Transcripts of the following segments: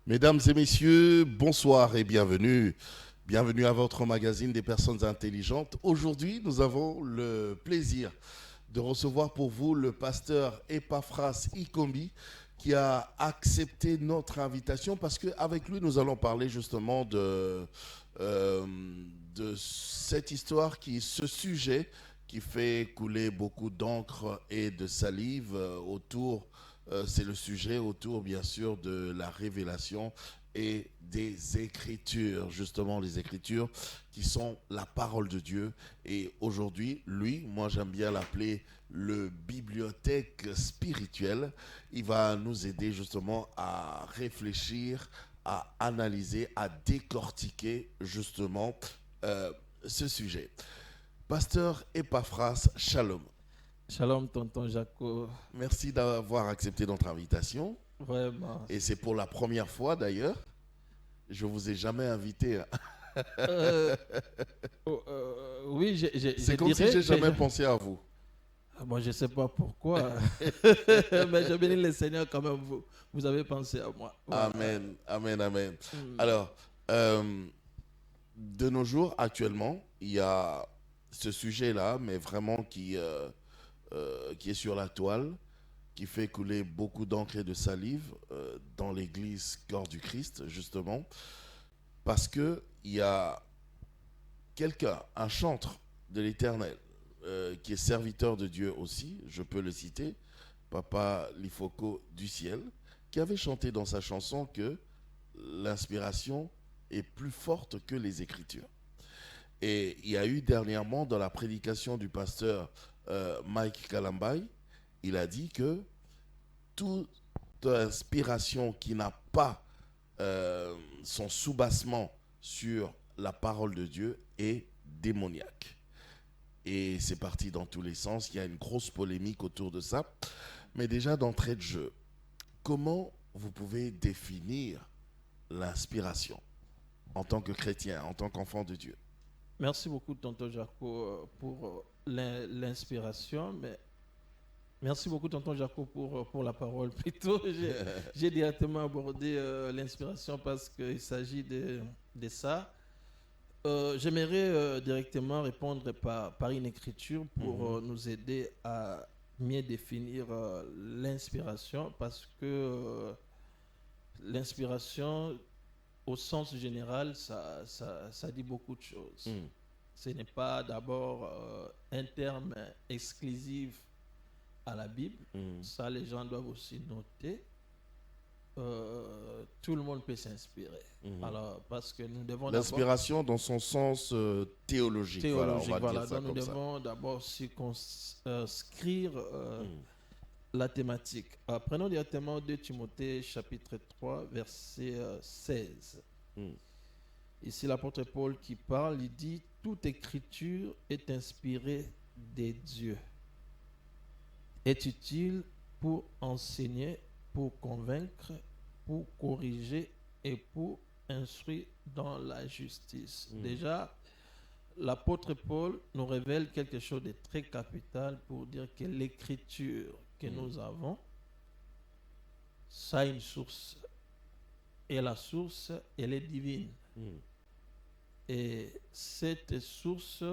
Mesdames et messieurs, bonsoir et bienvenue. Bienvenue à votre magazine des personnes intelligentes. Aujourd'hui, nous avons le plaisir de recevoir pour vous le pasteur Epaphras Ikombi qui a accepté notre invitation parce qu'avec lui, nous allons parler justement euh, de cette histoire, ce sujet qui fait couler beaucoup d'encre et de salive c'est le sujet autour bien sûr de la révélation et des Écritures, justement les Écritures qui sont la parole de Dieu. Et aujourd'hui, lui, moi j'aime bien l'appeler le bibliothèque spirituel. Il va nous aider justement à réfléchir, à analyser, à décortiquer justement euh, ce sujet. Pasteur Epaphras, shalom. Shalom, tonton Jaco. Merci d'avoir accepté notre invitation. Vraiment. Et c'est pour la première fois d'ailleurs. Je vous ai jamais invité. Euh, oui, C'est je comme si dirais. j'ai jamais pensé à vous. Moi, je ne sais pas pourquoi. Mais je bénis le Seigneur quand même. Vous avez pensé à moi. Voilà. Amen, amen, amen. Hmm. Alors, de nos jours, actuellement, il y a ce sujet-là, mais vraiment qui est sur la toile, qui fait couler beaucoup d'encre et de salive dans l'église Corps du Christ, justement, parce que il y a quelqu'un, un chantre de l'Éternel, qui est serviteur de Dieu aussi, je peux le citer, Papa Lifoko du ciel, qui avait chanté dans sa chanson que l'inspiration est plus forte que les Écritures. Et il y a eu dernièrement dans la prédication du pasteur Mike Kalambay, il a dit que toute inspiration qui n'a pas son soubassement sur la parole de Dieu est démoniaque. Et c'est parti dans tous les sens. Il y a une grosse polémique autour de ça. Mais déjà d'entrée de jeu, comment vous pouvez définir l'inspiration en tant que chrétien, en tant qu'enfant de Dieu? Merci beaucoup, tonton Jaco, pour l'inspiration. Mais merci beaucoup, tonton Jaco, pour la parole. Plutôt, j'ai directement abordé l'inspiration parce qu'il s'agit de ça. J'aimerais directement répondre par une écriture pour nous aider à mieux définir l'inspiration parce que l'inspiration, au sens général, ça dit beaucoup de choses. Mm. Ce n'est pas d'abord un terme exclusif à la Bible, Mm. ça les gens doivent aussi noter. Tout le monde peut s'inspirer. Alors, parce que nous devons d'abord L'inspiration dans son sens théologique, voilà, on théologique, va dire voilà. ça Donc nous comme ça. devons d'abord circonscrire Mm. la thématique. Prenons directement 2 Timothée chapitre 3 verset 16. Mm. Ici l'apôtre Paul qui parle, il dit toute écriture est inspirée des dieux, est utile pour enseigner, pour convaincre, pour corriger et pour instruire dans la justice. Déjà, l'apôtre Paul nous révèle quelque chose de très capital pour dire que l'écriture que nous avons, ça a une source. Et la source, elle est divine. Mm. Et cette source,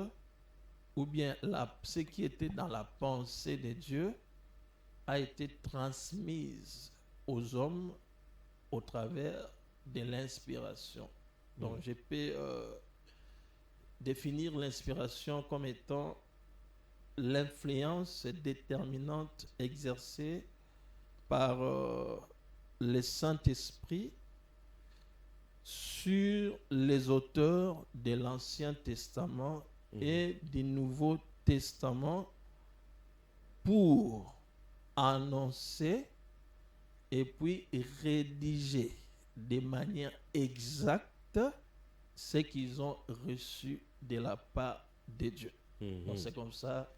ou bien ce qui était dans la pensée de Dieu, a été transmise aux hommes au travers de l'inspiration. Donc, je peux définir l'inspiration comme étant l'influence déterminante exercée par le Saint-Esprit sur les auteurs de l'Ancien Testament et du Nouveau Testament pour annoncer et puis rédiger de manière exacte ce qu'ils ont reçu de la part de Dieu. Donc c'est comme ça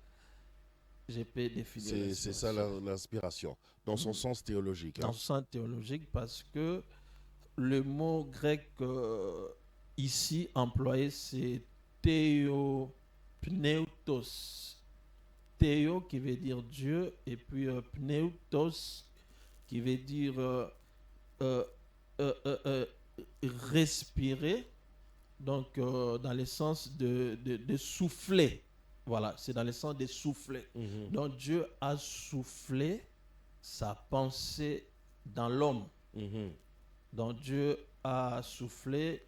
je peux définir C'est ça l'inspiration, dans son sens théologique. dans Hein. le sens théologique parce que le mot grec ici employé c'est théopneutos. Théo qui veut dire Dieu et puis pneutos qui veut dire respirer, donc dans le sens de souffler. Voilà, c'est dans le sens de souffler. Donc Dieu a soufflé sa pensée dans l'homme. Donc Dieu a soufflé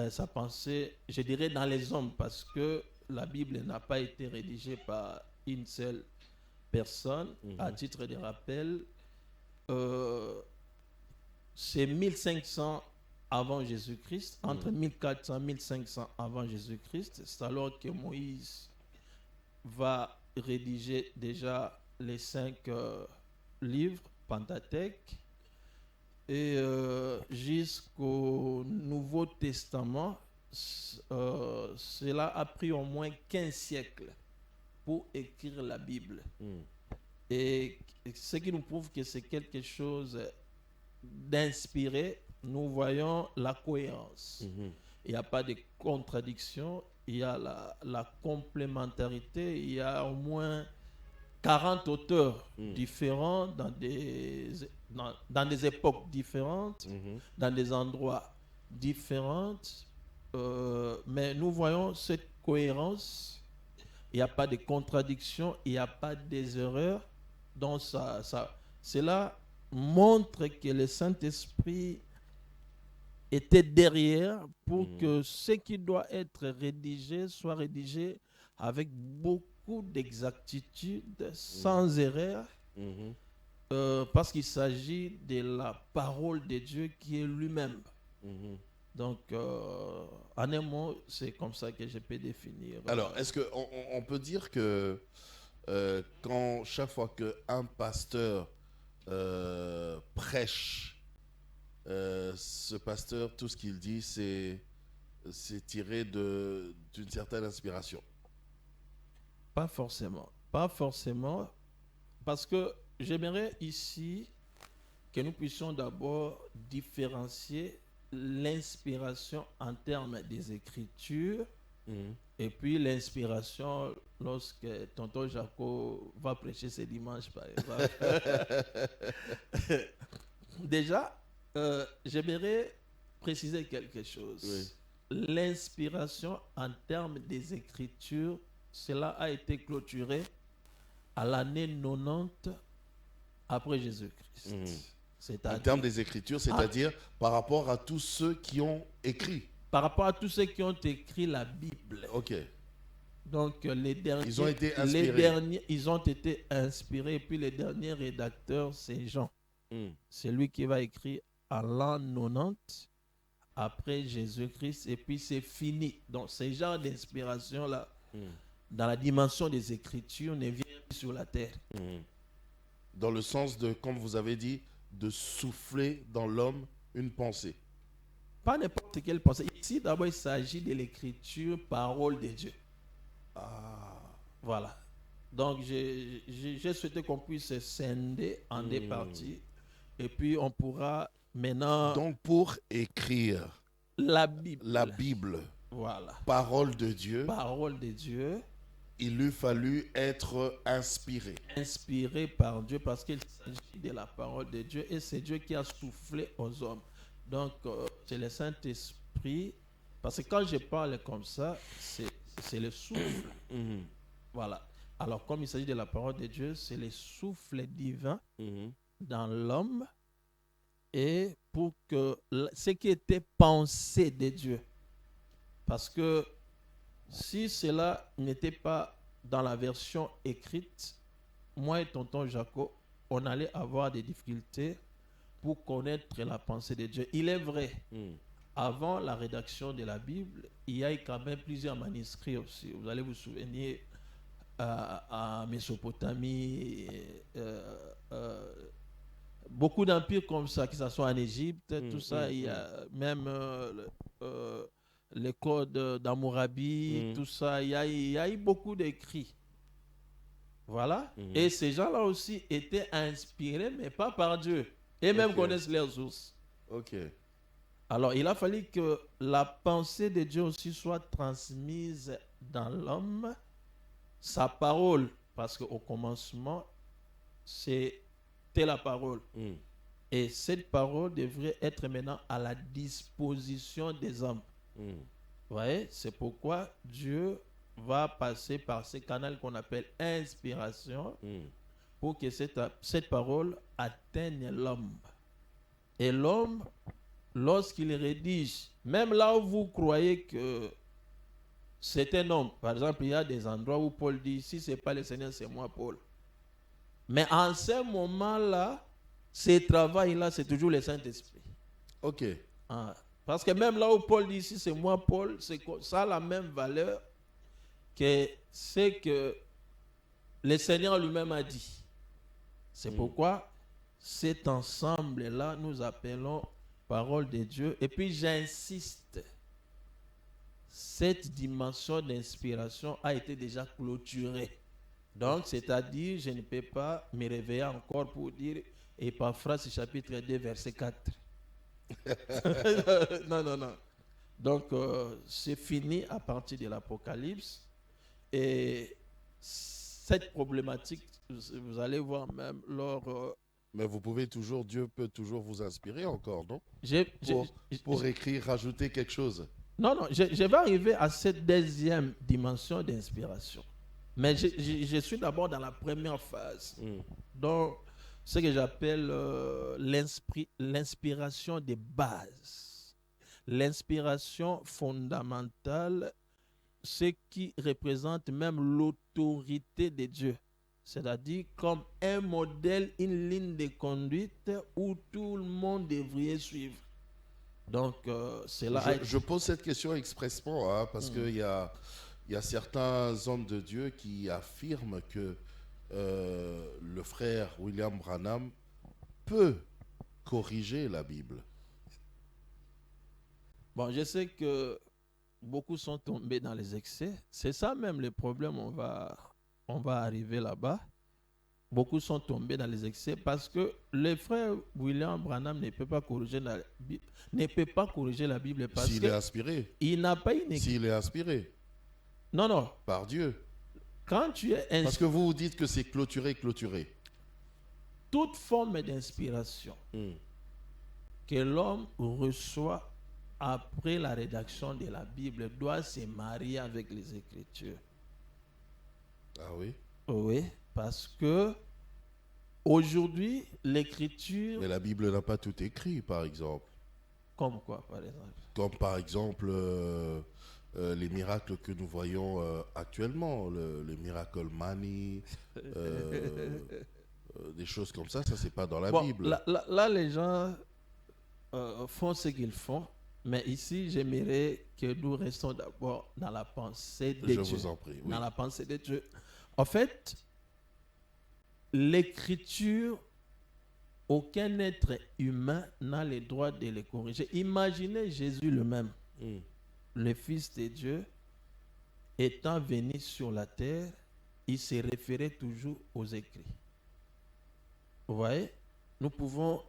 sa pensée, je dirais, dans les hommes, parce que la Bible n'a pas été rédigée par une seule personne. À titre de rappel, c'est 1500 avant Jésus-Christ, entre 1400 et 1500 avant Jésus-Christ. C'est alors que Moïse va rédiger déjà les 5 livres Pentateuque. Et jusqu'au Nouveau Testament, cela a pris au moins 15 siècles pour écrire la Bible. Et ce qui nous prouve que c'est quelque chose d'inspiré, nous voyons la cohérence. Il n'y a pas de contradiction, il y a la complémentarité, il y a au moins 40 auteurs différents dans des époques différentes, dans des endroits différents. Mais nous voyons cette cohérence. Il n'y a pas de contradiction, il n'y a pas des erreurs. Donc cela montre que le Saint-Esprit était derrière pour que ce qui doit être rédigé soit rédigé avec beaucoup d'exactitude, sans erreur, parce qu'il s'agit de la parole de Dieu qui est lui-même. Donc, en un mot, c'est comme ça que je peux définir. Alors, est-ce qu'on peut dire que chaque fois qu'un pasteur prêche, ce pasteur, tout ce qu'il dit, c'est tiré d'une certaine inspiration? Pas forcément. Pas forcément. Parce que j'aimerais ici que nous puissions d'abord différencier l'inspiration en termes des Écritures et puis l'inspiration lorsque tonton Jaco va prêcher ce dimanche, par exemple. Déjà, j'aimerais préciser quelque chose. Oui. L'inspiration en termes des Écritures, cela a été clôturé à l'année 90 après Jésus-Christ. En termes des Écritures, c'est-à-dire par rapport à tous ceux qui ont écrit. Par rapport à tous ceux qui ont écrit la Bible. Ok. Donc les derniers, ils ont été inspirés. Ils ont été inspirés. Et puis les derniers rédacteurs, c'est Jean. C'est lui qui va écrire à l'an 90 après Jésus-Christ. Et puis c'est fini. Donc ce genre d'inspiration-là, dans la dimension des Écritures, ne vient plus sur la terre. Dans le sens de, comme vous avez dit, de souffler dans l'homme une pensée. Pas n'importe quelle pensée. Ici, d'abord, il s'agit de l'écriture, parole de Dieu. Voilà. Donc, j'ai souhaité qu'on puisse scinder en deux parties. Et puis, on pourra maintenant... Donc, pour écrire la Bible, voilà, parole de Dieu, il lui fallut être inspiré. Inspiré par Dieu, parce qu'il s'agit de la parole de Dieu et c'est Dieu qui a soufflé aux hommes. Donc, c'est le Saint-Esprit, parce que quand je parle comme ça, c'est le souffle. Voilà. Alors, comme il s'agit de la parole de Dieu, c'est le souffle divin dans l'homme, et pour que ce qui était pensé de Dieu, parce que si cela n'était pas dans la version écrite, moi et tonton Jaco, on allait avoir des difficultés pour connaître la pensée de Dieu. Il est vrai, avant la rédaction de la Bible, il y a eu quand même plusieurs manuscrits aussi. Vous allez vous souvenir à Mésopotamie, beaucoup d'empires comme ça, que ce soit en Égypte, tout ça, il y a même les codes d'Hammurabi, tout ça, il y a eu beaucoup d'écrits. Voilà. Et ces gens-là aussi étaient inspirés, mais pas par Dieu. Et même connaissent leurs sources. Ok. Alors, il a fallu que la pensée de Dieu aussi soit transmise dans l'homme, sa parole, parce qu'au commencement, c'était la parole. Et cette parole devrait être maintenant à la disposition des hommes. Mm. Vous voyez, c'est pourquoi Dieu va passer par ce canal qu'on appelle inspiration Mm. pour que cette parole atteigne l'homme. Et l'homme, lorsqu'il rédige, même là où vous croyez que c'est un homme, par exemple, il y a des endroits où Paul dit, si ce n'est pas le Seigneur, c'est moi, Paul. Mais en ce moment-là, ce travail-là, c'est toujours le Saint-Esprit. Ok. Ah, parce que même là où Paul dit, si c'est moi, Paul, ça a la même valeur que ce que le Seigneur lui-même a dit. C'est pourquoi cet ensemble-là, nous appelons parole de Dieu. Et puis j'insiste, cette dimension d'inspiration a été déjà clôturée. Donc, c'est-à-dire, je ne peux pas me réveiller encore pour dire Épaphrase chapitre 2, verset 4. Non. Donc, c'est fini à partir de l'Apocalypse. Et cette problématique, vous allez voir même lors... Mais vous pouvez toujours, Dieu peut toujours vous inspirer encore, non? Pour écrire, rajouter quelque chose. Non, je vais arriver à cette deuxième dimension d'inspiration. Mais je suis d'abord dans la première phase. Donc, ce que j'appelle l'inspiration des bases. L'inspiration fondamentale, ce qui représente même l'autorité de Dieu. C'est-à-dire comme un modèle, une ligne de conduite où tout le monde devrait suivre. Donc, c'est là. Je pose cette question expressément parce qu'il y a certains hommes de Dieu qui affirment que le frère William Branham peut corriger la Bible. Bon, je sais que beaucoup sont tombés dans les excès. C'est ça même le problème. On va arriver là-bas. Beaucoup sont tombés dans les excès parce que le frère William Branham ne peut pas corriger la Bible. Ne peut pas corriger la Bible parce s'il est inspiré. Il n'a pas une... S'il est inspiré. Non. Par Dieu. Quand tu es inspiré... Parce que vous dites que c'est clôturé. Toute forme d'inspiration que l'homme reçoit après la rédaction de la Bible doit se marier avec les Écritures. Ah oui? Oui, parce que aujourd'hui, l'Écriture... Mais la Bible n'a pas tout écrit, par exemple. Comme quoi, par exemple? Comme par exemple les miracles que nous voyons actuellement, le miracle Mani, des choses comme ça c'est pas dans la Bible. Là, les gens font ce qu'ils font, mais ici, j'aimerais que nous restons d'abord dans la pensée de Dieu. Je vous en prie. Oui. Dans la pensée de Dieu. En fait, l'Écriture, aucun être humain n'a le droit de les corriger. Imaginez Jésus lui-même, le Fils de Dieu, étant venu sur la terre, il se référait toujours aux écrits. Vous voyez, nous pouvons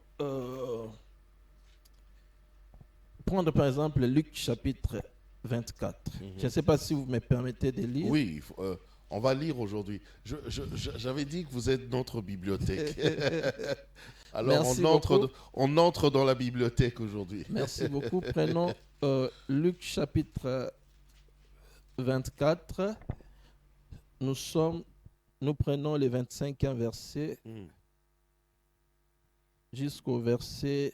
prendre par exemple Luc chapitre 24. Je ne sais pas si vous me permettez de lire. Oui, on va lire aujourd'hui. J'avais dit que vous êtes notre bibliothèque. Alors on entre dans la bibliothèque aujourd'hui. Merci beaucoup. Prenons Luc chapitre 24. Nous prenons les 25e versets jusqu'au verset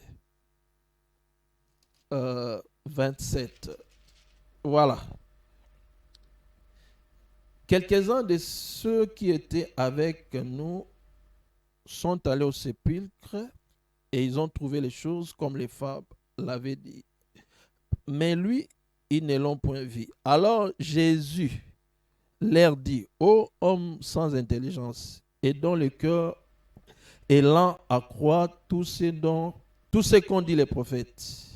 27. Voilà. Quelques-uns de ceux qui étaient avec nous sont allés au sépulcre et ils ont trouvé les choses comme les fables l'avaient dit. Mais lui, ils ne l'ont point vu. Alors Jésus leur dit: ô homme sans intelligence et dont le cœur est lent à croire tout ce qu'ont dit les prophètes,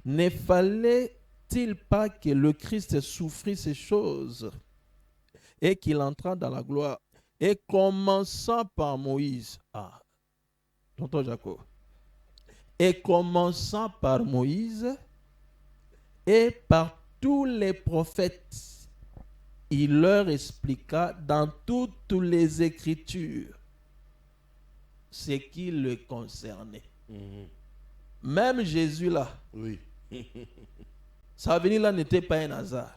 ne fallait-il pas que le Christ souffrit ces choses et qu'il entra dans la gloire, et commençant par Moïse, tonton Jacob, et commençant par Moïse et par tous les prophètes, il leur expliqua dans toutes les Écritures ce qui le concernait. Mhm. Même Jésus là, Oui. sa venue là n'était pas un hasard.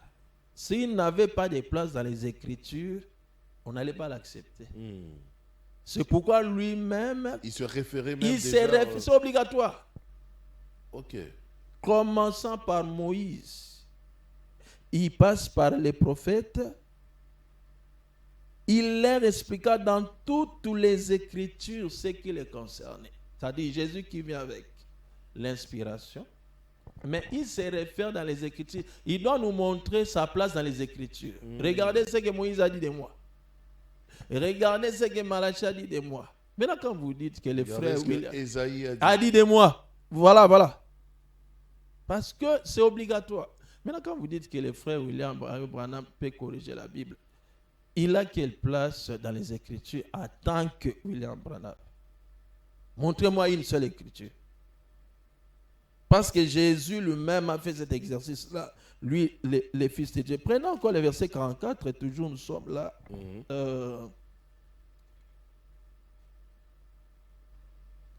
S'il n'avait pas de place dans les Écritures, on n'allait pas l'accepter. Mhm. C'est pourquoi lui-même, Il se référait même il déjà... c'est obligatoire. Ok. Commençant par Moïse, il passe par les prophètes, il leur expliqua dans toutes les Écritures ce qui les concernait. C'est-à-dire Jésus qui vient avec l'inspiration, mais il se réfère dans les Écritures. Il doit nous montrer sa place dans les Écritures. Regardez ce que Moïse a dit de moi. Regardez ce que Malachi a dit de moi. Maintenant, quand vous dites que les frères William a dit de moi, voilà. Parce que c'est obligatoire. Maintenant, quand vous dites que le frère William Branham peut corriger la Bible, il a quelle place dans les Écritures en tant que William Branham? Montrez-moi une seule Écriture. Parce que Jésus lui-même a fait cet exercice-là, lui, les fils de Dieu. Prenons encore le verset 44, et toujours nous sommes là.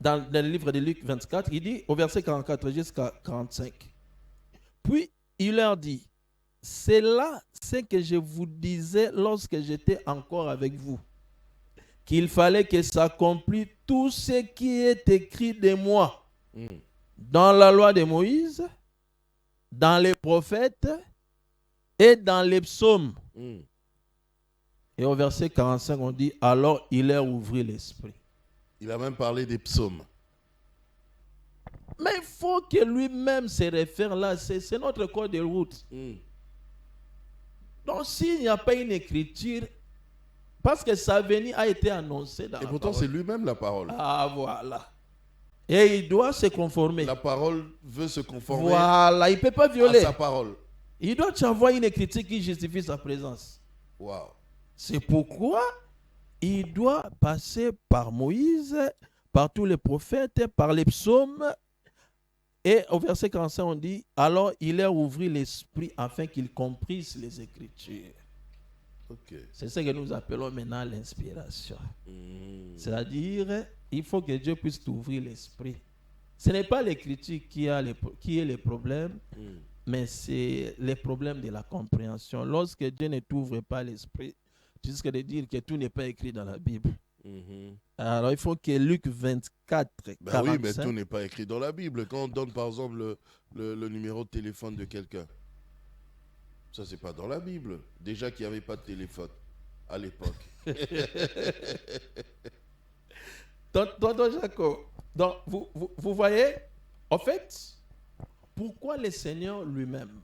Dans le livre de Luc 24, il dit au verset 44 jusqu'à 45. Puis il leur dit, c'est là ce que je vous disais lorsque j'étais encore avec vous, qu'il fallait que s'accomplisse tout ce qui est écrit de moi dans la loi de Moïse, dans les prophètes et dans les psaumes. Et au verset 45, on dit, alors il leur ouvrit l'esprit. Il a même parlé des psaumes. Mais il faut que lui-même se réfère là. C'est notre code de route. Donc s'il n'y a pas une écriture, parce que sa venue a été annoncée dans la parole. Et pourtant c'est lui-même la parole. Ah voilà. Et il doit se conformer. La parole veut se conformer. Voilà, il ne peut pas violer. À sa parole. Il doit t'envoyer une écriture qui justifie sa présence. Wow. C'est pourquoi il doit passer par Moïse, par tous les prophètes, par les psaumes. Et au verset 45, on dit, alors il leur ouvrit l'esprit afin qu'ils comprissent les Écritures. Okay. C'est ce que nous appelons maintenant l'inspiration. C'est-à-dire, il faut que Dieu puisse t'ouvrir l'esprit. Ce n'est pas l'Écriture qui est le problème, mais c'est le problème de la compréhension. Lorsque Dieu ne t'ouvre pas l'esprit, tu risques de dire que tout n'est pas écrit dans la Bible. Alors il faut que Luc 24, 45... oui, mais tout n'est pas écrit dans la Bible. Quand on donne par exemple le numéro de téléphone de quelqu'un, ça c'est pas dans la Bible. Déjà qu'il n'y avait pas de téléphone à l'époque. Tonton Jacob, donc vous voyez, en fait, pourquoi le Seigneur lui-même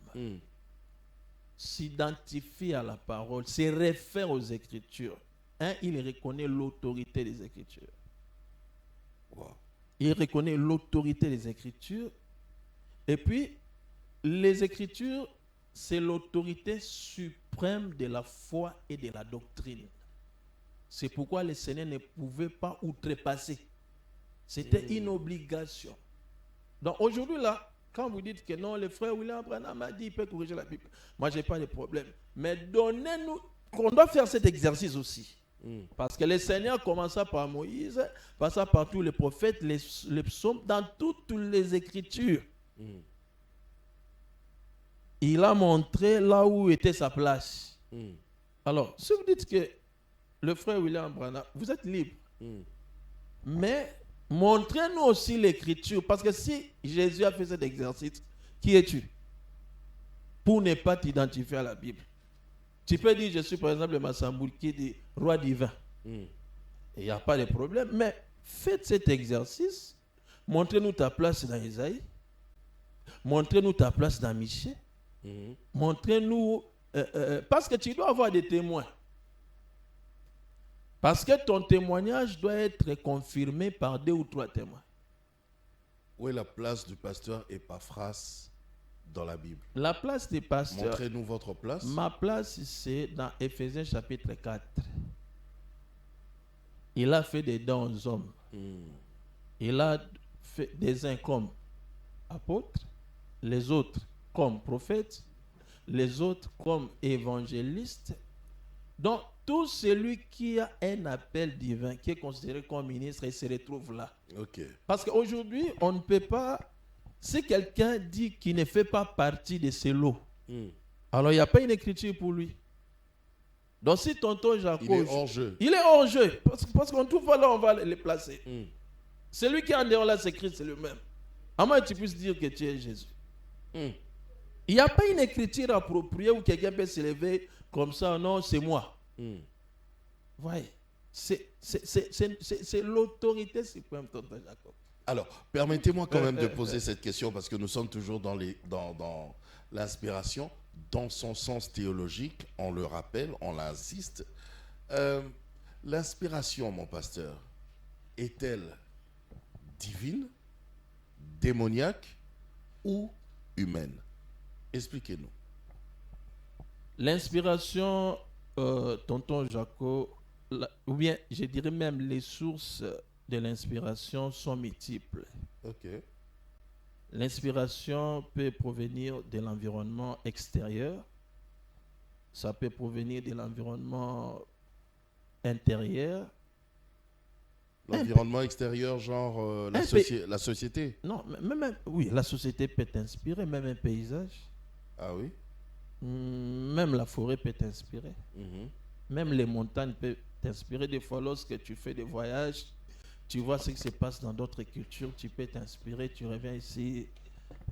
s'identifie à la parole, se réfère aux Écritures. Il reconnaît l'autorité des Écritures. Wow. Il reconnaît l'autorité des Écritures. Et puis, les Écritures, c'est l'autorité suprême de la foi et de la doctrine. C'est pourquoi le Seigneur ne pouvait pas outrepasser. C'était une obligation. Donc aujourd'hui, là, quand vous dites que non, le frère William Branham a dit qu'il peut corriger la Bible, moi, je n'ai pas de problème. Mais donnez-nous, qu'on doit faire cet exercice aussi. Parce que le Seigneur commença par Moïse, passa par tous les prophètes, les psaumes, dans toutes les Écritures. Il a montré là où était sa place. Alors, si vous dites que le frère William Branham, vous êtes libre. Mais montrez-nous aussi l'Écriture. Parce que si Jésus a fait cet exercice, qui es-tu? Pour ne pas t'identifier à la Bible. Tu peux dire, je suis par exemple le Massamboul qui dit roi divin. Il n'y a pas de problème. Mais faites cet exercice. Montrez-nous ta place dans Isaïe. Montrez-nous ta place dans Michée. Montrez-nous... parce que tu dois avoir des témoins. Parce que ton témoignage doit être confirmé par 2 ou 3 témoins. Où est la place du pasteur Epaphras dans la Bible? La place du pasteur... Montrez-nous votre place. Ma place, c'est dans Éphésiens chapitre 4. Il a fait des dons aux hommes. Il a fait des uns comme apôtres, les autres comme prophètes, les autres comme évangélistes, Donc, tout celui qui a un appel divin, qui est considéré comme ministre, il se retrouve là. Ok. Parce qu'aujourd'hui, on ne peut pas... Si quelqu'un dit qu'il ne fait pas partie de ce lot, alors il n'y a pas une écriture pour lui. Donc si tonton Jaco... Il est hors jeu. Il est hors jeu. Parce qu'on trouve pas là, on va les placer. Celui qui est en dehors là, c'est Christ, c'est le même. À moins que tu puisses dire que tu es Jésus. Il n'y a pas une écriture appropriée où quelqu'un peut se lever comme ça. Non, c'est moi. Voyez, c'est l'autorité suprême, tonton Jacob. Alors, permettez-moi quand même de poser cette question parce que nous sommes toujours dans l'inspiration, dans son sens théologique, on le rappelle, on l'insiste. L'inspiration, mon pasteur, est-elle divine, démoniaque ou humaine? Expliquez-nous. L'inspiration, tonton Jaco, ou bien je dirais même les sources de l'inspiration sont multiples. Ok. L'inspiration peut provenir de l'environnement extérieur, ça peut provenir de l'environnement intérieur. L'environnement extérieur, genre la société. Non, oui, la société peut t'inspirer, même un paysage. Ah oui? Même la forêt peut t'inspirer. Même les montagnes peuvent t'inspirer. Des fois, lorsque tu fais des voyages, tu vois ce qui se passe dans d'autres cultures, tu peux t'inspirer, tu reviens ici.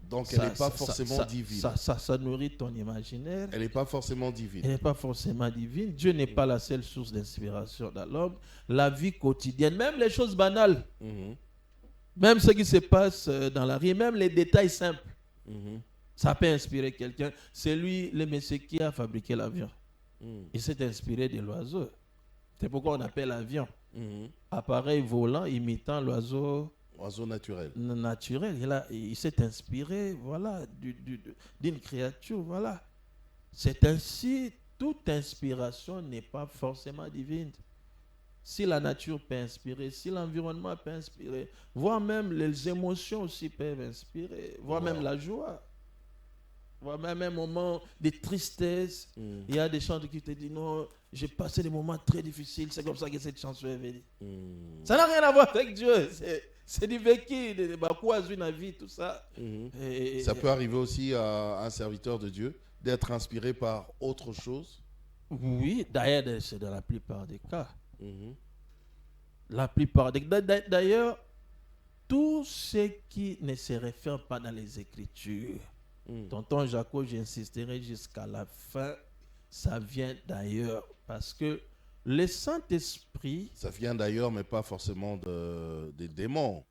Donc elle n'est pas forcément divine. Ça nourrit ton imaginaire. Elle n'est pas forcément divine. Elle n'est pas forcément divine. Dieu n'est pas la seule source d'inspiration dans l'homme. La vie quotidienne, même les choses banales, même ce qui se passe dans la rue, même les détails simples, ça peut inspirer quelqu'un. C'est lui, le monsieur qui a fabriqué l'avion. Il s'est inspiré de l'oiseau. C'est pourquoi on appelle l'avion. Appareil volant imitant l'oiseau. Oiseau naturel. Il s'est inspiré, voilà, d'une créature, voilà. C'est ainsi, toute inspiration n'est pas forcément divine. Si la nature peut inspirer, si l'environnement peut inspirer, voire même les émotions aussi peuvent inspirer, voire même la joie. Voire même un moment de tristesse. Il y a des chants qui te disent non, j'ai passé des moments très difficiles, c'est comme ça que cette chanson est venue. Ça n'a rien à voir avec Dieu. C'est du vécu, de la vie, tout ça. Ça peut arriver aussi à un serviteur de Dieu d'être inspiré par autre chose. Oui, d'ailleurs, c'est dans la plupart des cas. La plupart des cas. D'ailleurs, tout ce qui ne se réfère pas dans les Écritures, tonton Jaco, j'insisterai jusqu'à la fin, ça vient d'ailleurs. Parce que le Saint-Esprit... Ça vient d'ailleurs, mais pas forcément des démons.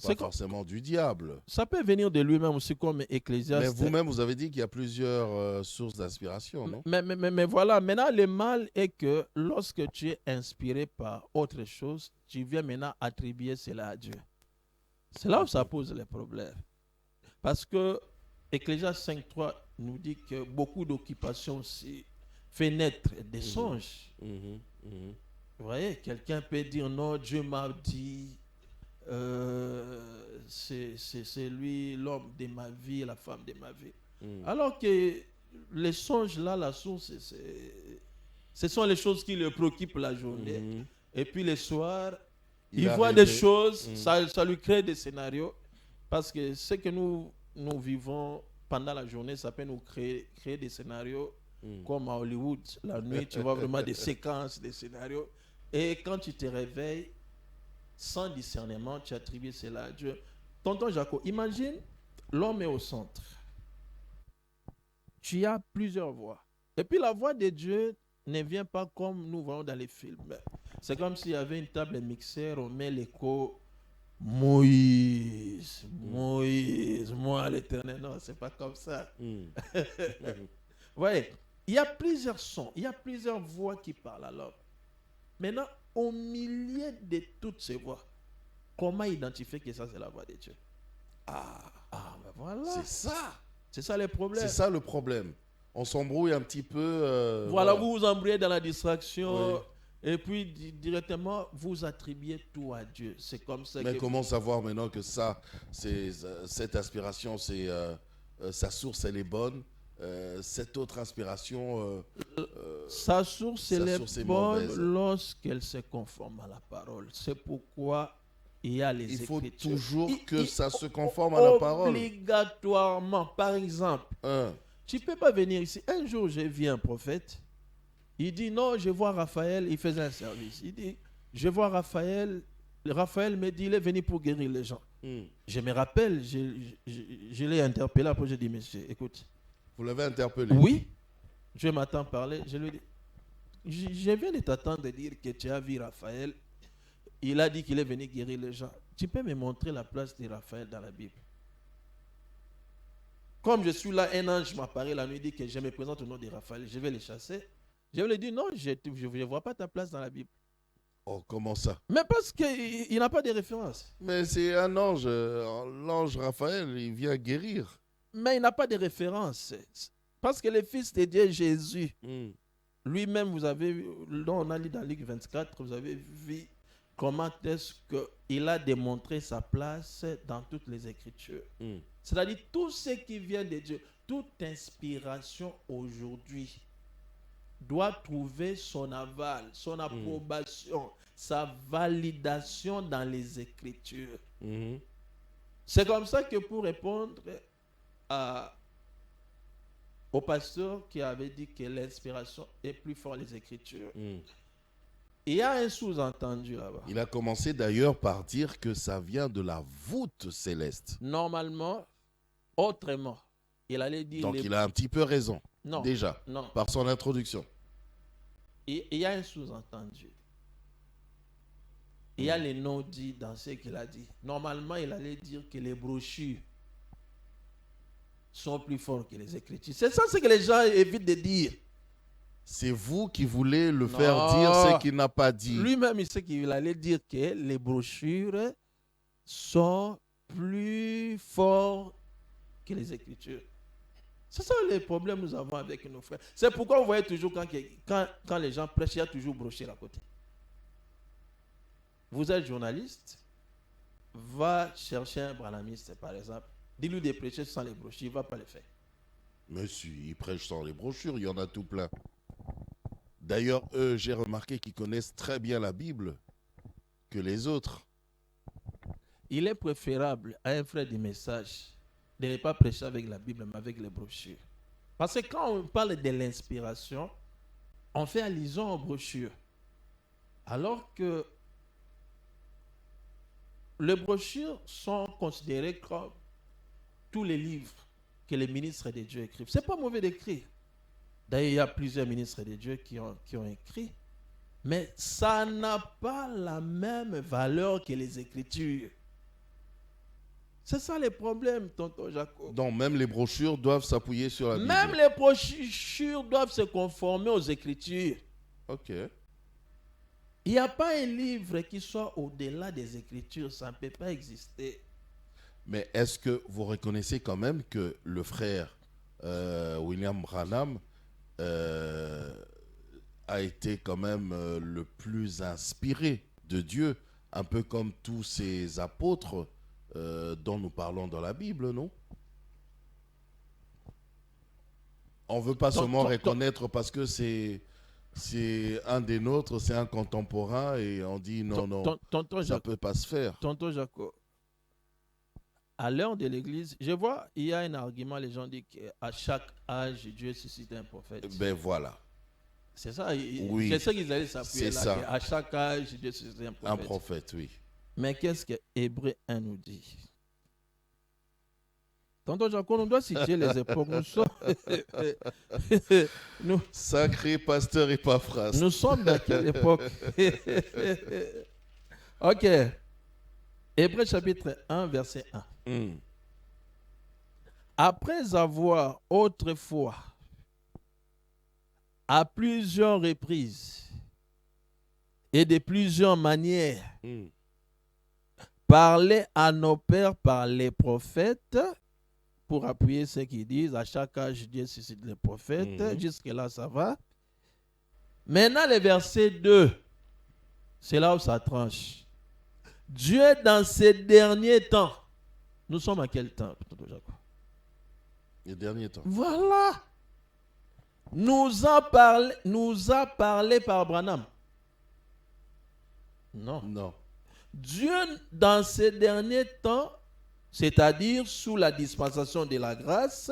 Pas forcément du diable. Ça peut venir de lui-même aussi comme Ecclésiaste. Mais vous-même, vous avez dit qu'il y a plusieurs sources d'inspiration, non? Mais voilà, maintenant le mal est que lorsque tu es inspiré par autre chose, tu viens maintenant attribuer cela à Dieu. C'est là où ça pose les problèmes. Parce que Ecclésiaste 5.3 nous dit que beaucoup d'occupations aussi fait naître des songes. Vous voyez, quelqu'un peut dire non, Dieu m'a dit, c'est lui l'homme de ma vie, la femme de ma vie. Alors que les songes là, la source, ce sont les choses qui le préoccupent la journée. Et puis le soir, il voit des choses, ça lui crée des scénarios. Parce que ce que nous vivons pendant la journée, ça peut nous créer des scénarios. Comme à Hollywood, la nuit, tu vois vraiment des séquences, des scénarios. Et quand tu te réveilles, sans discernement, tu attribues cela à Dieu. Tonton Jaco, imagine, l'homme est au centre. Tu as plusieurs voix. Et puis la voix de Dieu ne vient pas comme nous voyons dans les films. C'est comme s'il y avait une table mixeur, on met l'écho. Moïse, moi l'Éternel. Non, c'est pas comme ça. Vous voyez, il y a plusieurs sons, il y a plusieurs voix qui parlent à l'homme. Maintenant, au milieu de toutes ces voix, comment identifier que ça c'est la voix de Dieu? Ben voilà. C'est ça le problème. C'est ça le problème. On s'embrouille un petit peu. Voilà, vous vous embrouillez dans la distraction. Oui. Et puis directement, vous attribuez tout à Dieu. C'est comme ça. Mais comment savoir maintenant que cette aspiration, sa source, elle est bonne. Cette autre inspiration, sa source elle sa source est est bonne mauvaise. lorsqu'elle se conforme à la parole. C'est pourquoi il y a les Il faut Écritures. toujours que ça se conforme à la parole. Obligatoirement. Par exemple, tu ne peux pas venir ici. Un jour, j'ai vu un prophète. Il dit non, je vois Raphaël. Il faisait un service. Il dit, je vois Raphaël. Raphaël me dit, il est venu pour guérir les gens. Je me rappelle, je l'ai interpellé. Après, j'ai dit, monsieur, écoute. Vous l'avez interpellé? Oui. Je m'attends à parler. Je lui ai dit, je viens de t'attendre de dire que tu as vu Raphaël. Il a dit qu'il est venu guérir les gens. Tu peux me montrer la place de Raphaël dans la Bible? Comme je suis là, un ange m'apparaît la nuit, dit que je me présente au nom de Raphaël. Je vais les chasser. Je lui ai dit, non, je ne vois pas ta place dans la Bible. Oh, comment ça? Mais parce qu'il n'a pas de référence. Mais c'est un ange. L'ange Raphaël, il vient guérir. Mais il n'a pas de référence. Parce que le Fils de Dieu, Jésus, lui-même, vous avez vu, là on a lu dans Luc 24, vous avez vu comment est-ce qu'il a démontré sa place dans toutes les Écritures. C'est-à-dire tout ce qui vient de Dieu, toute inspiration aujourd'hui doit trouver son aval, son approbation, sa validation dans les Écritures. C'est comme ça que pour répondre au pasteur qui avait dit que l'inspiration est plus forte les Écritures, il y a un sous-entendu là-bas. Il a commencé d'ailleurs par dire que ça vient de la voûte céleste. Normalement, autrement, il allait dire... Donc il a un petit peu raison, non, déjà, non. par son introduction. Il y a un sous-entendu. Il y a les noms dits dans ce qu'il a dit. Normalement, il allait dire que les brochures sont plus forts que les Écritures. C'est ça ce que les gens évitent de dire. C'est vous qui voulez le faire dire ce qu'il n'a pas dit. Lui-même, il sait qu'il allait dire que les brochures sont plus forts que les Écritures. C'est ça le problème que nous avons avec nos frères. C'est pourquoi vous voyez toujours quand les gens prêchent, il y a toujours brochure à côté. Vous êtes journaliste, va chercher un branamiste par exemple, dis-lui de prêcher sans les brochures, il ne va pas le faire. Mais si, il prêche sans les brochures, il y en a tout plein. D'ailleurs, j'ai remarqué qu'ils connaissent très bien la Bible que les autres. Il est préférable à un frère du message de ne pas prêcher avec la Bible, mais avec les brochures. Parce que quand on parle de l'inspiration, on fait allusion aux brochures. Alors que les brochures sont considérées comme tous les livres que les ministres de Dieu écrivent. Ce n'est pas mauvais d'écrire. D'ailleurs, il y a plusieurs ministres de Dieu qui ont écrit. Mais ça n'a pas la même valeur que les Écritures. C'est ça le problème, tonton Jacob. Donc, même les brochures doivent s'appuyer sur la Bible. Même les brochures doivent se conformer aux Écritures. Ok. Il n'y a pas un livre qui soit au-delà des Écritures. Ça ne peut pas exister. Mais est-ce que vous reconnaissez quand même que le frère William Branham a été quand même le plus inspiré de Dieu, un peu comme tous ces apôtres dont nous parlons dans la Bible, non? On ne veut pas seulement reconnaître parce que c'est un des nôtres, c'est un contemporain et on dit non, ça ne peut pas se faire. Tonton Jacob, à l'heure de l'Église, je vois, il y a un argument, les gens disent qu'à chaque âge, Dieu suscite un prophète. Ben voilà. C'est ça, oui, c'est ça qu'ils allaient s'appuyer là. Ça. À chaque âge, Dieu suscite un prophète. Un prophète, oui. Mais qu'est-ce que Hébreu 1 nous dit? Tonton Jacob, on doit citer les époques. Nous, sacré pasteur Epaphras. Nous sommes dans quelle époque? Ok. Hébreu chapitre 1, verset 1. Après avoir autrefois, à plusieurs reprises et de plusieurs manières, parlé à nos pères par les prophètes, pour appuyer ce qu'ils disent, à chaque âge, Dieu suscite les prophètes. Jusque-là, ça va. Maintenant, le verset 2, c'est là où ça tranche. Dieu, dans ces derniers temps, nous sommes à quel temps? Les derniers temps. Voilà. nous a parlé par Branham. Non. Non. Dieu, dans ces derniers temps, c'est-à-dire sous la dispensation de la grâce,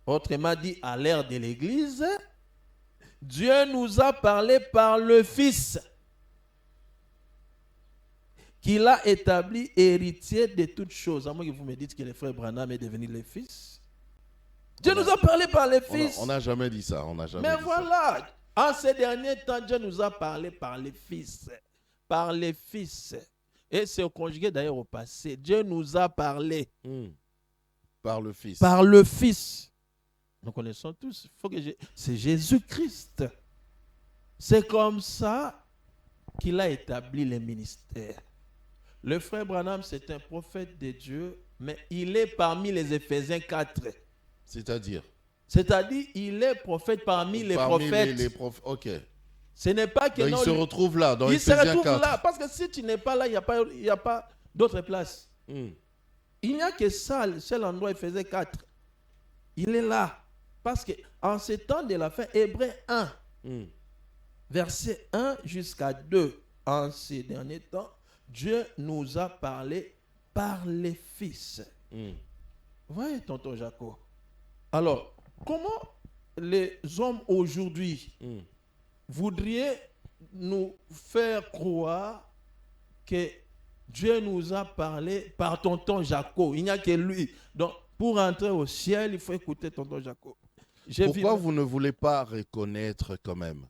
autrement dit à l'ère de l'Église, Dieu nous a parlé par le Fils, qu'il a établi héritier de toutes choses. À moins que vous me dites que le frère Branham est devenu le Fils. Dieu nous a parlé par le Fils. On n'a jamais dit ça. Mais voilà, en ces derniers temps, Dieu nous a parlé par le Fils. Par le Fils. Et c'est conjugué d'ailleurs au passé. Dieu nous a parlé. Par le Fils. Par le Fils. Nous connaissons tous. C'est Jésus-Christ. C'est comme ça qu'il a établi les ministères. Le frère Branham, c'est un prophète de Dieu, mais il est parmi les Éphésiens 4. C'est-à-dire, il est prophète parmi les prophètes. Ok. Ce n'est pas que donc non, il se retrouve là, dans il se Éphésiens retrouve 4. là, parce que si tu n'es pas là, il n'y a pas d'autre place. Il n'y a que ça, le seul endroit, Éphésiens 4. Il est là. Parce qu'en ces temps de la fin, Hébreux 1, verset 1 jusqu'à 2, en ces derniers temps, Dieu nous a parlé par les fils. Voyez, tonton Jacob. Alors, comment les hommes aujourd'hui voudraient nous faire croire que Dieu nous a parlé par tonton Jacob? Il n'y a que lui. Donc, pour entrer au ciel, il faut écouter tonton Jacob. Pourquoi vous ne voulez pas reconnaître quand même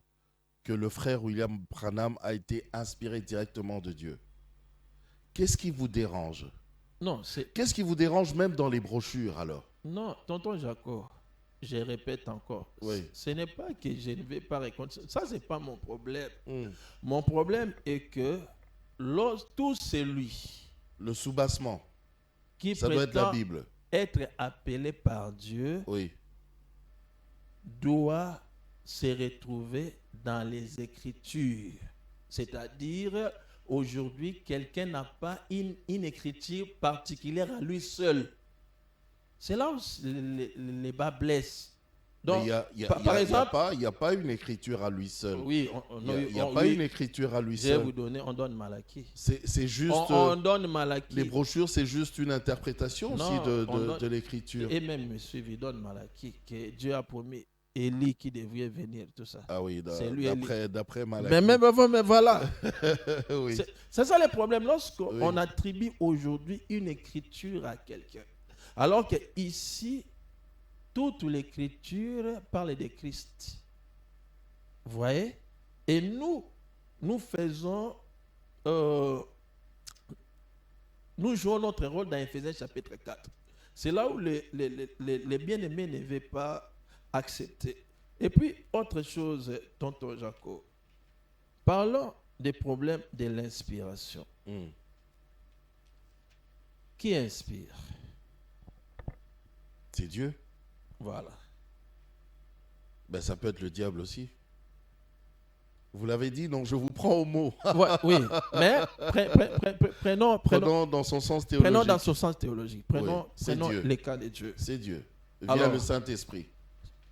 que le frère William Branham a été inspiré directement de Dieu? Qu'est-ce qui vous dérange? Non, qu'est-ce qui vous dérange même dans les brochures alors? Non, tonton Jacob, je répète encore. Oui. Ce n'est pas que je ne vais pas reconnaître. Ça, ce n'est pas mon problème. Mon problème est que tout celui le soubassement, qui ça doit être la Bible, être appelé par Dieu, oui, doit se retrouver dans les Écritures. C'est-à-dire, aujourd'hui, quelqu'un n'a pas une écriture particulière à lui seul. C'est là où les bas blessent. Donc, il n'y a pas une écriture à lui seul. Oui, il n'y a pas une écriture à lui seul. Je vais vous donner, on donne Malachie. C'est juste. On donne Malachie. Les brochures, c'est juste une interprétation aussi de l'écriture. Et même, monsieur, il donne Malachie, que Dieu a promis Élie qui devrait venir, tout ça. Ah oui, d'après Malachie. Mais voilà. Oui. C'est ça le problème. Lorsqu'on attribue aujourd'hui une écriture à quelqu'un, alors que ici, toute l'écriture parle de Christ. Vous voyez? Et nous faisons, nous jouons notre rôle dans Éphésiens chapitre 4. C'est là où les bien-aimés ne veulent pas accepter. Et puis, autre chose, tonton Jacob. Parlons des problèmes de l'inspiration. Qui inspire? C'est Dieu. Voilà. Ben, ça peut être le diable aussi. Vous l'avez dit, donc je vous prends au mot. Oui, mais prenons dans son sens théologique. Prenons dans son sens théologique. Prenons Dieu. les cas de Dieu. C'est Dieu. Via le Saint-Esprit.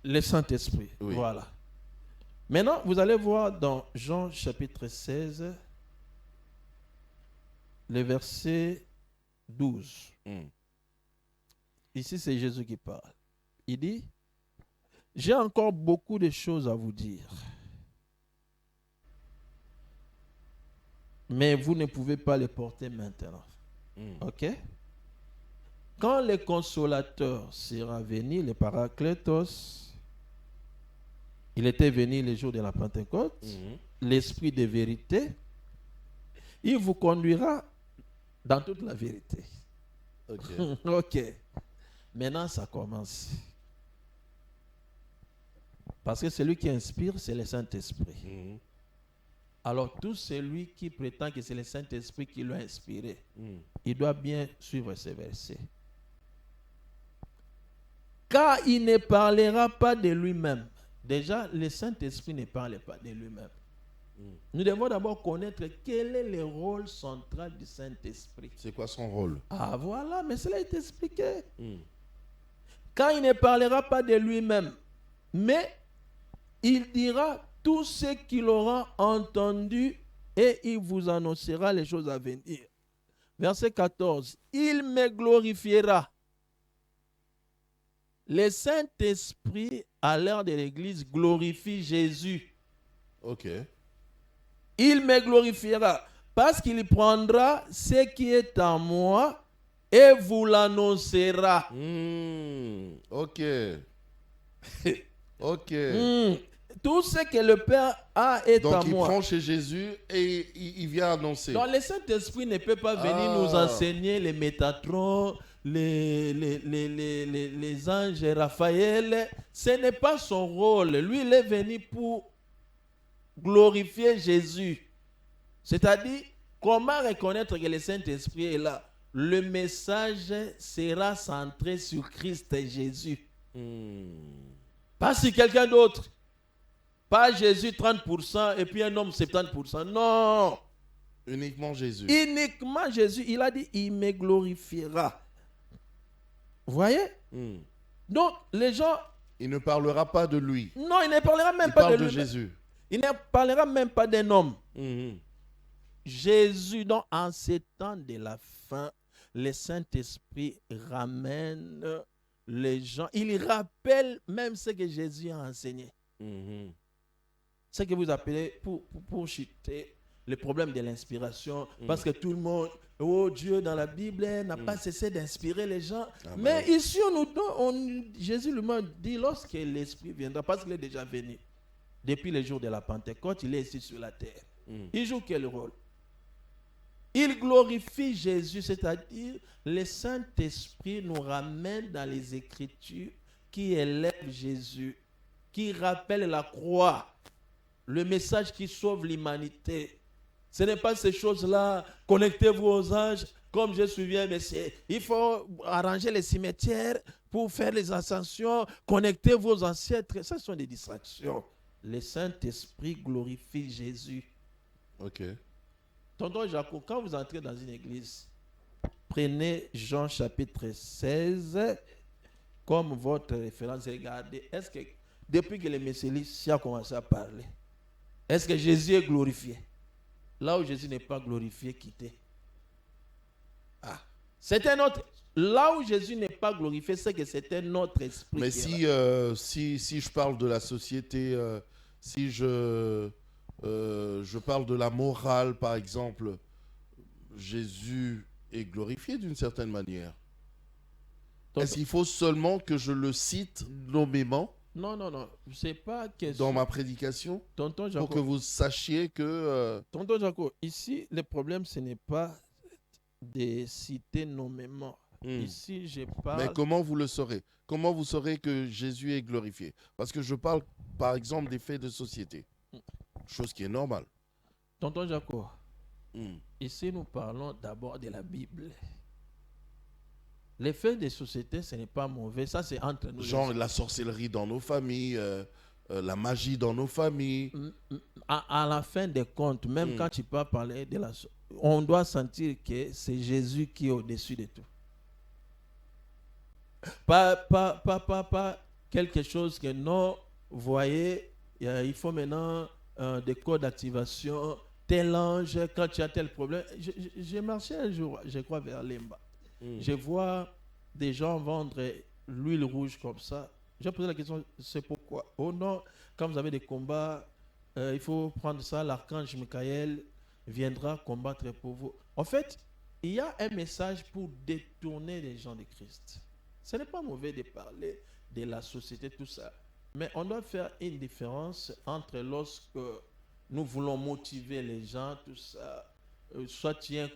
Le Saint-Esprit, voilà. Maintenant, vous allez voir dans Jean chapitre 16, le verset 12. Ici, c'est Jésus qui parle. Il dit, j'ai encore beaucoup de choses à vous dire, mais vous ne pouvez pas les porter maintenant. Ok? Quand le consolateur sera venu, le Paraclétos, il était venu le jour de la Pentecôte, l'Esprit de vérité, il vous conduira dans toute la vérité. Ok. Maintenant, ça commence. Parce que celui qui inspire, c'est le Saint-Esprit. Alors, tout celui qui prétend que c'est le Saint-Esprit qui l'a inspiré, il doit bien suivre ces versets. Car il ne parlera pas de lui-même. Déjà, le Saint-Esprit ne parle pas de lui-même. Nous devons d'abord connaître quel est le rôle central du Saint-Esprit. C'est quoi son rôle? Ah voilà, mais cela est expliqué. Car il ne parlera pas de lui-même, mais il dira tout ce qu'il aura entendu et il vous annoncera les choses à venir. Verset 14. Il me glorifiera. Le Saint-Esprit, à l'heure de l'Église, glorifie Jésus. Ok. Il me glorifiera parce qu'il prendra ce qui est en moi et vous l'annoncera. Ok. Ok. Tout ce que le Père a est Donc en il moi. prend chez Jésus et il vient annoncer. Donc le Saint-Esprit ne peut pas venir nous enseigner les métatrons, les anges Raphaël. Ce n'est pas son rôle. Lui, il est venu pour glorifier Jésus. C'est-à-dire, comment reconnaître que le Saint-Esprit est là? Le message sera centré sur Christ et Jésus. Pas sur quelqu'un d'autre. Pas Jésus 30% et puis un homme 70%. Non. Uniquement Jésus. Uniquement Jésus. Il a dit, il me glorifiera. Vous voyez? Donc, les gens... Il ne parlera pas de lui. Non, il ne parlera même Il pas parle de de lui. Jésus. Il ne parlera même pas d'un homme. Jésus, donc en ces temps de la fin, le Saint-Esprit ramène les gens. Il rappelle même ce que Jésus a enseigné. Ce que vous appelez, pour chuter, le problème de l'inspiration. Parce que tout le monde, oh Dieu, dans la Bible, n'a pas cessé d'inspirer les gens. Mais ici, Jésus lui-même dit, lorsque l'Esprit viendra, parce qu'il est déjà venu, depuis le jour de la Pentecôte, il est ici sur la terre. Il joue quel rôle? Il glorifie Jésus, c'est-à-dire le Saint-Esprit nous ramène dans les Écritures qui élèvent Jésus, qui rappellent la croix, le message qui sauve l'humanité. Ce n'est pas ces choses-là, connectez-vous aux anges, comme je me souviens, mais il faut arranger les cimetières pour faire les ascensions, connectez-vous aux ancêtres. Ce sont des distractions. Le Saint-Esprit glorifie Jésus. Ok. Tonton Jaco, quand vous entrez dans une église, prenez Jean chapitre 16 comme votre référence. Regardez, est-ce que depuis que le Messie a commencé à parler, est-ce que Jésus est glorifié? Là où Jésus n'est pas glorifié, quittez. C'est un autre. Là où Jésus n'est pas glorifié, c'est que c'est un autre esprit. Mais si je parle de la société, si je parle de la morale, par exemple, Jésus est glorifié d'une certaine manière. Est-ce qu'il faut seulement que je le cite nommément? Non. C'est pas que dans ma prédication, Tonton Jaco, pour que vous sachiez que... Tonton Jaco, ici, le problème, ce n'est pas de citer nommément. Ici, je parle... Mais comment vous le saurez? Comment vous saurez que Jésus est glorifié? Parce que je parle, par exemple, des faits de société. Chose qui est normale. Tonton Jaco, ici, nous parlons d'abord de la Bible. Les faits de société, ce n'est pas mauvais. Ça, c'est entre nous. Genre la sorcellerie dans nos familles, la magie dans nos familles. À la fin des comptes, même quand tu peux parler de la... On doit sentir que c'est Jésus qui est au-dessus de tout. Pas quelque chose que non, vous voyez, il faut maintenant des codes d'activation, tel ange, quand tu as tel problème. J'ai marché un jour, je crois, vers Lemba. Je vois des gens vendre l'huile rouge comme ça. J'ai posé la question, c'est pourquoi? Oh non, quand vous avez des combats, il faut prendre ça, l'archange Michael viendra combattre pour vous. En fait, il y a un message pour détourner les gens de Christ. Ce n'est pas mauvais de parler de la société, tout ça. Mais on doit faire une différence entre lorsque nous voulons motiver les gens, tout ça. Soit tu es un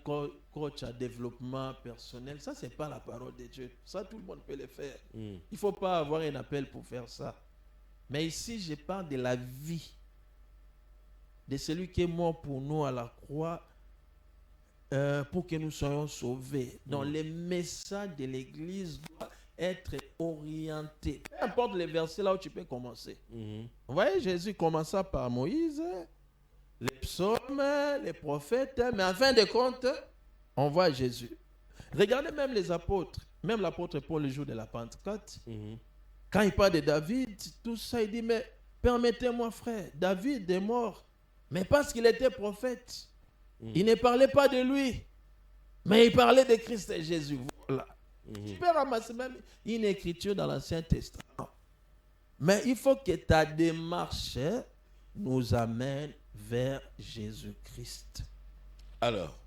coach à développement personnel, ça c'est pas la parole de Dieu. Ça tout le monde peut le faire. Il ne faut pas avoir un appel pour faire ça. Mais ici je parle de la vie de celui qui est mort pour nous à la croix pour que nous soyons sauvés. Donc les messages de l'église doivent être orientés. Peu importe les versets là où tu peux commencer. Vous voyez, Jésus commença par Moïse, les psaumes, les prophètes, mais en fin de compte, on voit Jésus. Regardez même les apôtres, même l'apôtre Paul le jour de la Pentecôte, quand il parle de David, tout ça, il dit, mais Permettez-moi, frère, David est mort, mais parce qu'il était prophète. Il ne parlait pas de lui, mais il parlait de Christ et Jésus. Voilà. Tu peux ramasser même une écriture dans l'Ancien Testament. Mais il faut que ta démarche nous amène vers Jésus-Christ. Alors,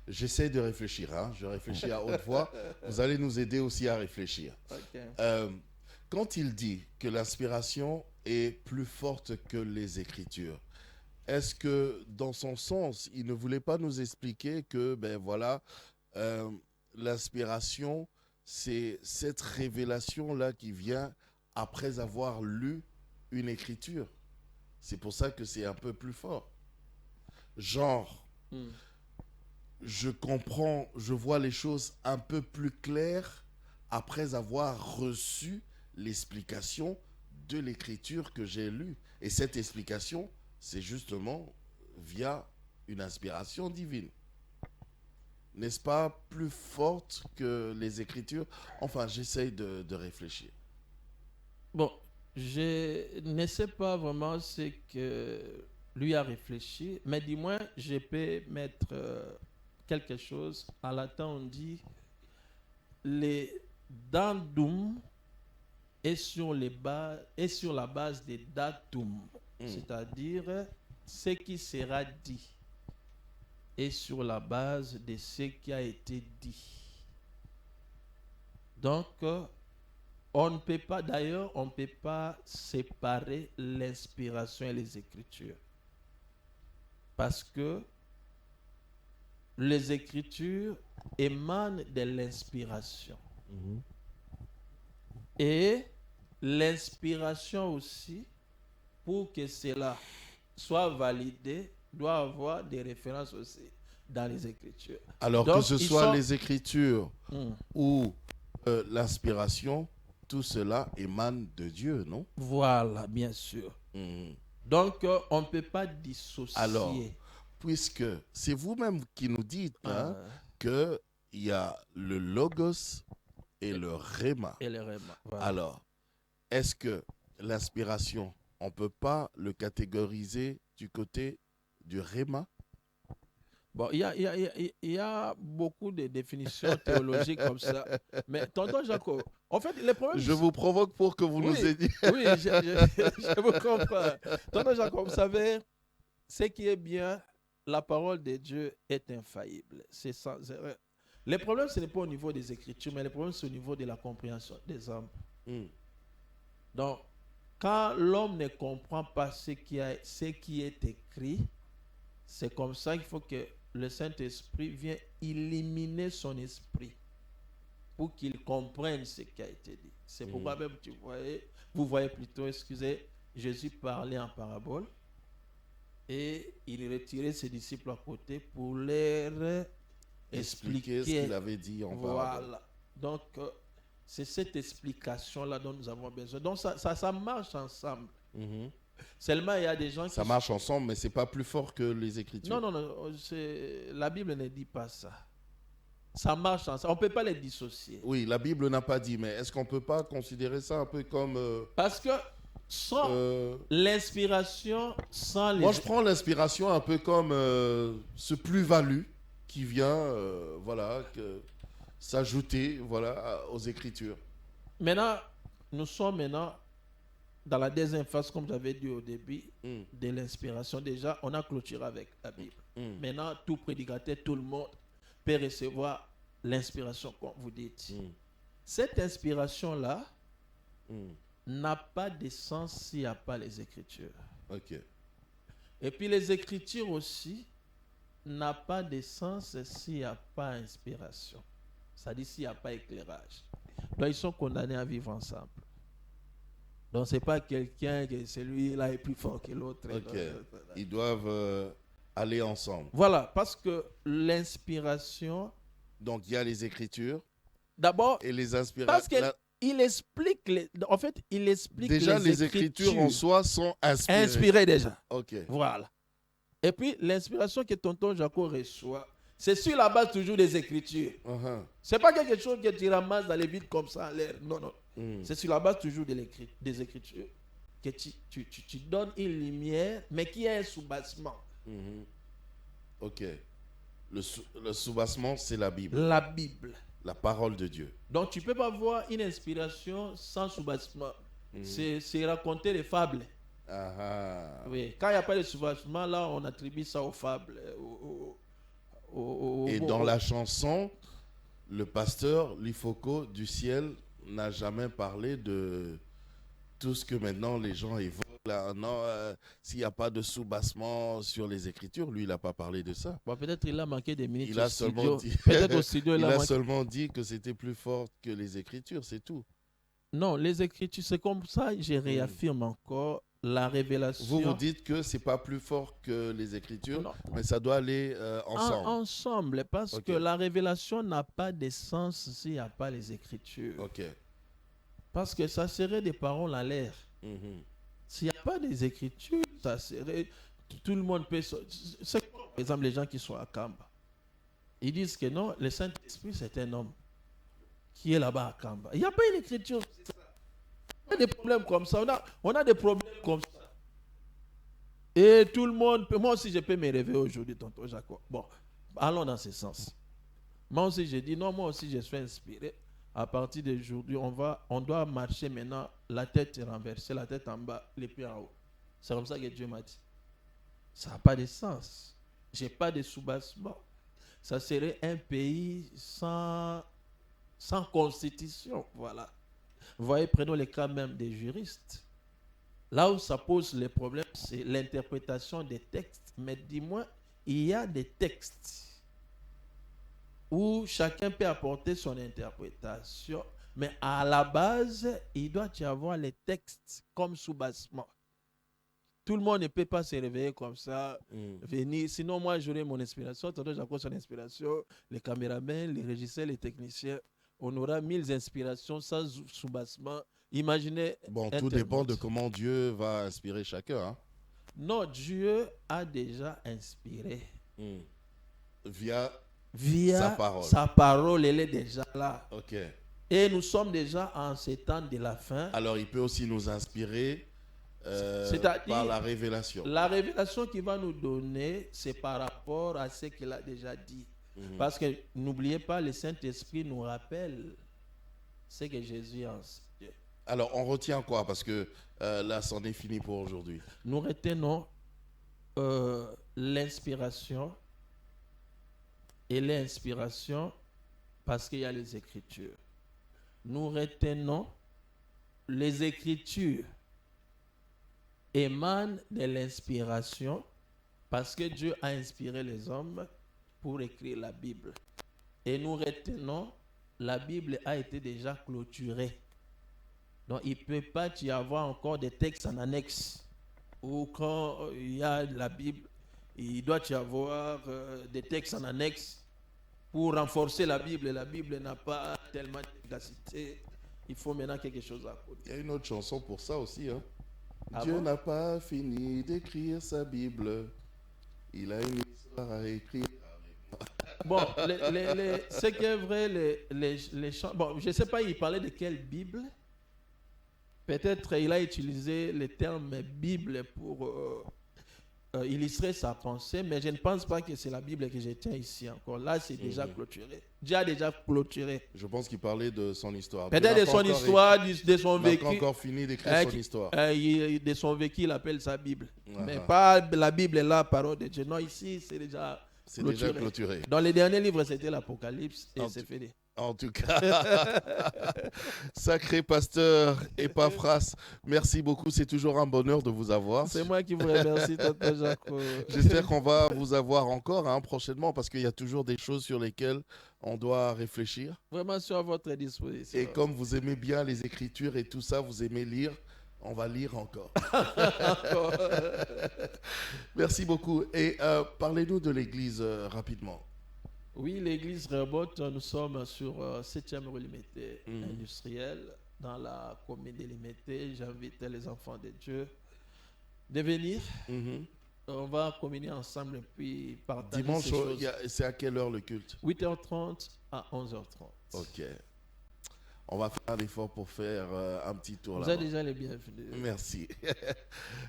j'essaie de réfléchir. Je réfléchis à haute voix. Vous allez nous aider aussi à réfléchir. Okay. Quand il dit que l'inspiration est plus forte que les Écritures, est-ce que dans son sens, il ne voulait pas nous expliquer que, l'inspiration, c'est cette révélation-là qui vient après avoir lu une écriture? C'est pour ça que c'est un peu plus fort. Genre, je comprends, je vois les choses un peu plus claires après avoir reçu l'explication de l'écriture que j'ai lue. Et cette explication, c'est justement via une inspiration divine. N'est-ce pas plus forte que les Écritures? Enfin, j'essaye de réfléchir. Bon, je ne sais pas vraiment ce que lui a réfléchi, mais du moins, je peux mettre quelque chose. En latin, on dit les dandum est sur la base des datum, c'est-à-dire ce qui sera dit est sur la base de ce qui a été dit. Donc, on ne peut pas séparer l'inspiration et les Écritures. Parce que les Écritures émanent de l'inspiration. Et l'inspiration aussi, pour que cela soit validé, doit avoir des références aussi dans les Écritures. Alors, donc, que ce soit les Écritures ou l'inspiration, tout cela émane de Dieu, non? Voilà, bien sûr. Donc, on ne peut pas dissocier. Alors, puisque c'est vous-même qui nous dites qu'il y a le logos et le rhéma. Voilà. Alors, est-ce que l'inspiration, on ne peut pas le catégoriser du côté du rhéma? Bon, il y a beaucoup de définitions théologiques comme ça. Mais tonton Jacob, en fait, les problèmes... Je vous provoque pour que vous nous aidiez. Oui, je vous comprends. Tonton Jacob, vous savez, ce qui est bien, la parole de Dieu est infaillible. C'est sans erreur. Le problème, ce n'est pas au niveau des Écritures, mais le problème, c'est au niveau de la compréhension des hommes. Donc, quand l'homme ne comprend pas ce qui est écrit, c'est comme ça qu'il faut que le Saint-Esprit vienne éliminer son esprit pour qu'il comprenne ce qui a été dit. C'est pourquoi même vous voyez plutôt, Jésus parlait en parabole et il retirait ses disciples à côté pour leur expliquer ce qu'il avait dit en parabole. Voilà. Donc, c'est cette explication-là dont nous avons besoin. Donc, ça marche ensemble. Seulement, il y a des gens qui... Ça marche ensemble, mais ce n'est pas plus fort que les Écritures. Non. La Bible ne dit pas ça. Ça marche ensemble. On ne peut pas les dissocier. Oui, la Bible n'a pas dit, mais est-ce qu'on ne peut pas considérer ça un peu comme... Parce que sans l'inspiration, sans les... Moi, je prends l'inspiration un peu comme ce plus-value qui vient s'ajouter aux Écritures. Maintenant, nous sommes dans la deuxième phase, comme j'avais dit au début, de l'inspiration. Déjà, on a clôturé avec la Bible. Maintenant, tout prédicateur, tout le monde peut recevoir l'inspiration, comme vous dites. Cette inspiration-là n'a pas de sens s'il n'y a pas les Écritures. Okay. Et puis les Écritures aussi n'ont pas de sens s'il n'y a pas inspiration. C'est-à-dire s'il n'y a pas éclairage. Donc, ils sont condamnés à vivre ensemble. Donc, ce n'est pas quelqu'un que celui-là est plus fort que l'autre. Okay. Ils doivent aller ensemble. Voilà, parce que l'inspiration... Donc, il y a les Écritures. D'abord, et les inspirations. Parce qu'il explique... il explique déjà, les Écritures en soi sont inspirées. Inspirées déjà. Ok. Voilà. Et puis, l'inspiration que tonton Jacob reçoit, c'est sur la base toujours des Écritures. Ce n'est pas quelque chose que tu ramasses dans les vides comme ça en l'air. Non. C'est sur la base toujours des Écritures. que tu donnes une lumière, mais qui est un soubassement. Mhm. Ok. Le soubassement, c'est la Bible, La Bible. la parole de Dieu. Donc tu ne peux pas voir une inspiration sans soubassement. C'est raconter des fables. Ah ah. Oui. Quand il n'y a pas de soubassement, là, on attribue ça aux fables. Et dans la chanson, le pasteur Lifoko du ciel n'a jamais parlé de tout ce que maintenant les gens évoquent. Là. Non, s'il n'y a pas de soubassement sur les Écritures, lui, il n'a pas parlé de ça. Bon, peut-être il a manqué des minutes Il au a seulement studio. dit, Peut-être au studio, il il a a manqué. seulement dit que c'était plus fort que les Écritures, c'est tout. Non, les Écritures, c'est comme ça, je réaffirme encore la révélation. Vous dites que c'est pas plus fort que les Écritures, Non. mais ça doit aller ensemble. Ensemble, parce Ok. que la révélation n'a pas de sens s'il n'y a pas les Écritures. Ok. Parce que ça serait des paroles à l'air. Mhm. S'il n'y a pas des Écritures, ça serait... Tout le monde peut... C'est comme, par exemple, les gens qui sont à Kamba. Ils disent que non, le Saint-Esprit, c'est un homme qui est là-bas à Kamba. Il n'y a pas une Écriture. On a des problèmes comme ça. On a des problèmes comme ça. Et tout le monde peut... Moi aussi, je peux me réveiller aujourd'hui, tonton Jacob. Bon, allons dans ce sens. Moi aussi, j'ai dit, non, moi aussi, je suis inspiré. À partir d'aujourd'hui, on doit marcher maintenant, la tête renversée, la tête en bas, les pieds en haut. C'est comme ça que Dieu m'a dit. Ça n'a pas de sens. Je n'ai pas de soubassement. Ça serait un pays sans constitution. Voilà. Vous voyez, prenons le cas même des juristes. Là où ça pose les problèmes, c'est l'interprétation des textes. Mais dis-moi, il y a des textes où chacun peut apporter son interprétation, mais à la base, il doit y avoir les textes comme soubassement. Tout le monde ne peut pas se réveiller comme ça, venir. Sinon, moi, j'aurai mon inspiration. Tantôt, j'apporte son inspiration. Les caméramans, les régisseurs, les techniciens. On aura 1000 inspirations sans soubassement. Imaginez. Bon, tout dépend de comment Dieu va inspirer chacun. Hein. Non, Dieu a déjà inspiré. Via Sa parole, elle est déjà là. Ok. Et nous sommes déjà en ces temps de la fin. Alors, il peut aussi nous inspirer C'est-à-dire, par la révélation. La révélation qu'il va nous donner, c'est par rapport à ce qu'il a déjà dit. Parce que n'oubliez pas, le Saint-Esprit nous rappelle ce que Jésus a enseigné. Alors, on retient quoi? Parce que là, c'en est fini pour aujourd'hui. Nous retenons l'inspiration. Et l'inspiration, parce qu'il y a les Écritures. Nous retenons les Écritures émanent de l'inspiration parce que Dieu a inspiré les hommes pour écrire la Bible. Et nous retenons, la Bible a été déjà clôturée. Donc il ne peut pas y avoir encore des textes en annexe. Ou quand il y a la Bible, il doit y avoir des textes en annexe pour renforcer la Bible. La Bible n'a pas tellement d'efficacité. Il faut maintenant quelque chose à côté. Il y a une autre chanson pour ça aussi. Hein. Ah Dieu bon? n'a pas fini d'écrire sa Bible. Il a une histoire à écrire. Bon, ce qui est vrai, les chants... Bon, je ne sais pas, il parlait de quelle Bible. Peut-être il a utilisé le terme Bible pour illustrer sa pensée, mais je ne pense pas que c'est la Bible que je tiens ici encore. Là, c'est déjà clôturé. Dieu a déjà clôturé. Je pense qu'il parlait de son histoire. Peut-être de son histoire, de son vécu. Il n'a pas encore fini d'écrire son histoire. De son vécu, il appelle sa Bible. Ah. Mais pas la Bible est la parole de Dieu. Non, ici, c'est déjà clôturé. Dans les derniers livres, c'était l'Apocalypse et c'est fini. En tout cas, sacré pasteur Epaphras, merci beaucoup. C'est toujours un bonheur de vous avoir. C'est moi qui vous remercie, tonton Jacques. J'espère qu'on va vous avoir encore prochainement parce qu'il y a toujours des choses sur lesquelles on doit réfléchir. Vraiment sur votre disposition. Et comme vous aimez bien les Écritures et tout ça, vous aimez lire, on va lire encore. Merci beaucoup. Et parlez-nous de l'Église rapidement. Oui, l'église Rehoboth, nous sommes sur 7e rue Limité industrielle, dans la commune de Limité. J'invite les enfants de Dieu de venir. On va communier ensemble et puis partager dimanche, ces choses. C'est à quelle heure le culte? 8h30 à 11h30. Ok. On va faire l'effort pour faire un petit tour Vous là-bas. êtes déjà les bienvenus. Merci.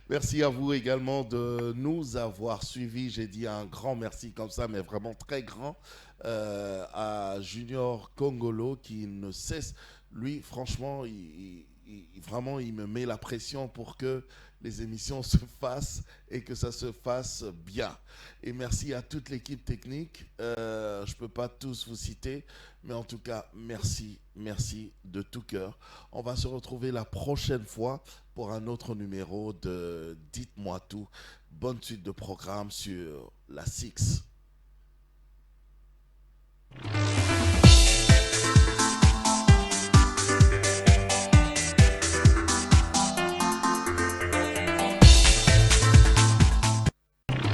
Merci à vous également de nous avoir suivis. J'ai dit un grand merci comme ça, mais vraiment très grand, à Junior Congolo qui ne cesse. Lui, franchement, vraiment, il me met la pression pour que les émissions se fassent et que ça se fasse bien. Et merci à toute l'équipe technique. Je ne peux pas tous vous citer, mais en tout cas, merci, merci de tout cœur. On va se retrouver la prochaine fois pour un autre numéro de Dites-moi tout. Bonne suite de programme sur la Six.